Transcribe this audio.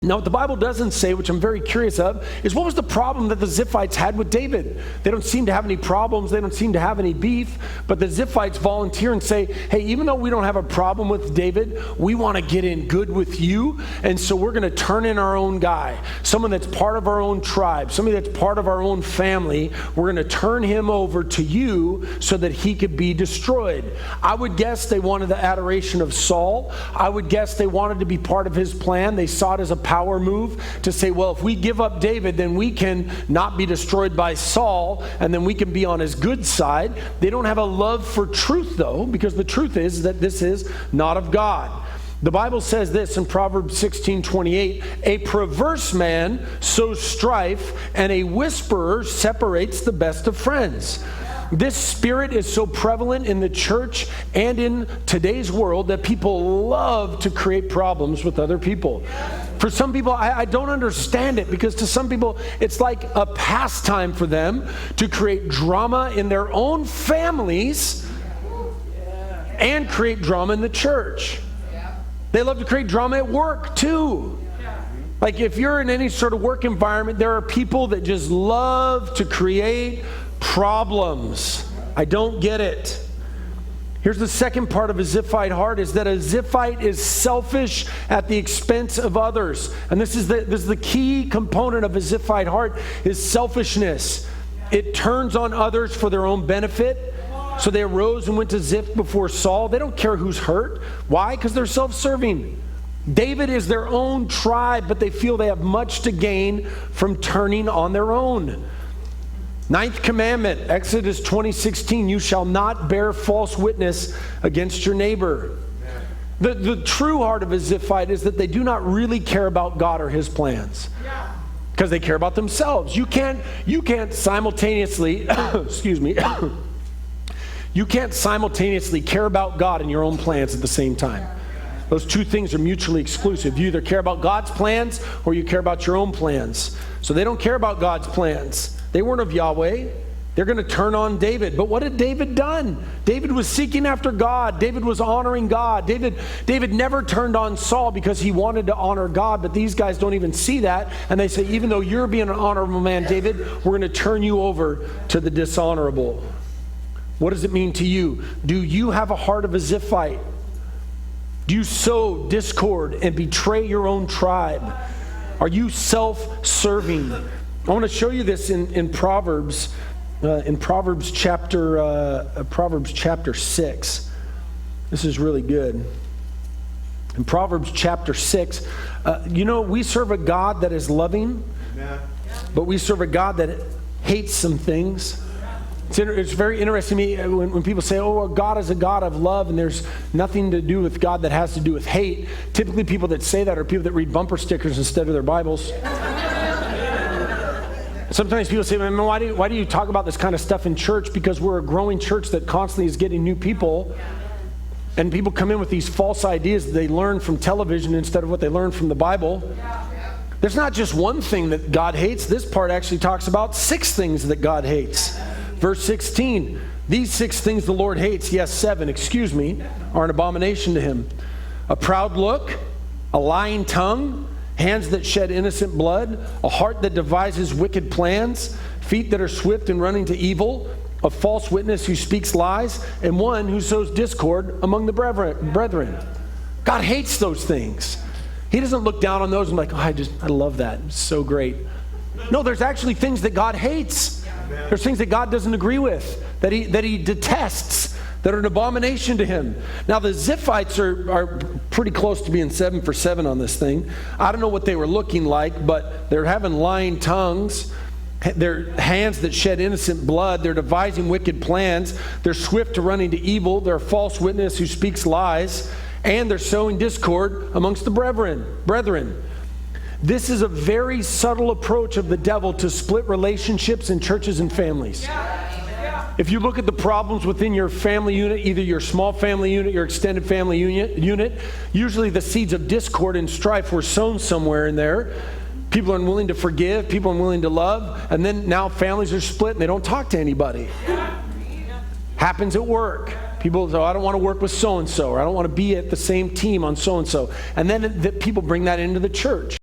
Now, what the Bible doesn't say, which I'm very curious of, is what was the problem that the Ziphites had with David? They don't seem to have any problems. They don't seem to have any beef. But the Ziphites volunteer and say, hey, even though we don't have a problem with David, we want to get in good with you. And so we're going to turn in our own guy, someone that's part of our own tribe, somebody that's part of our own family. We're going to turn him over to you so that he could be destroyed. I would guess they wanted the adoration of Saul. I would guess they wanted to be part of his plan. They saw it as a power move to say, well, if we give up David, then we can not be destroyed by Saul, and then we can be on his good side. They don't have a love for truth, though, because the truth is that this is not of God. The Bible says this in Proverbs 16:28, a perverse man sows strife, and a whisperer separates the best of friends. This spirit is so prevalent in the church and in today's world that people love to create problems with other people. For some people, I don't understand it, because to some people, it's like a pastime for them to create drama in their own families and create drama in the church. They love to create drama at work too. Like if you're in any sort of work environment, there are people that just love to create problems. I don't get it. Here's the second part of a Ziphite heart, is that a Ziphite is selfish at the expense of others. And this is the key component of a Ziphite heart, is selfishness. It turns on others for their own benefit. So they arose and went to Ziph before Saul. They don't care who's hurt. Why? Because they're self-serving. David is their own tribe, but they feel they have much to gain from turning on their own. Ninth commandment, Exodus 20:16, you shall not bear false witness against your neighbor. The true heart of a Ziphite is that they do not really care about God or his plans, because they care about themselves. You can't simultaneously, excuse me, you can't simultaneously care about God and your own plans at the same time. Those two things are mutually exclusive. You either care about God's plans or you care about your own plans. So they don't care about God's plans. They weren't of Yahweh. They're going to turn on David. But what had David done? David was seeking after God. David was honoring God. David never turned on Saul because he wanted to honor God. But these guys don't even see that. And they say, even though you're being an honorable man, David, we're going to turn you over to the dishonorable. What does it mean to you? Do you have a heart of a Ziphite? Do you sow discord and betray your own tribe? Are you self-serving? I want to show you this in Proverbs chapter 6. This is really good. In Proverbs chapter 6, we serve a God that is loving, but we serve a God that hates some things. It's very interesting to me when people say, oh, well, God is a God of love and there's nothing to do with God that has to do with hate. Typically people that say that are people that read bumper stickers instead of their Bibles. Sometimes people say, man, why do you talk about this kind of stuff in church? Because we're a growing church that constantly is getting new people. And people come in with these false ideas that they learn from television instead of what they learn from the Bible. There's not just one thing that God hates. This part actually talks about 6 things that God hates. Verse 16, these 6 things the Lord hates, yes, 7, are an abomination to him. A proud look, a lying tongue, hands that shed innocent blood, a heart that devises wicked plans, feet that are swift in running to evil, a false witness who speaks lies, and one who sows discord among the brethren. God hates those things. He doesn't look down on those and like, I love that. It's so great. No, there's actually things that God hates. There's things that God doesn't agree with, that he detests, that are an abomination to him. Now, the Ziphites are pretty close to being 7 for 7 on this thing. I don't know what they were looking like, but they're having lying tongues. They're hands that shed innocent blood. They're devising wicked plans. They're swift to running to evil. They're a false witness who speaks lies. And they're sowing discord amongst the brethren. This is a very subtle approach of the devil to split relationships in churches and families. If you look at the problems within your family unit, either your small family unit, your extended family unit, usually the seeds of discord and strife were sown somewhere in there. People are unwilling to forgive, people are unwilling to love, and then now families are split and they don't talk to anybody. Happens at work. People say, I don't want to work with so-and-so, or I don't want to be at the same team on so-and-so. And then people bring that into the church.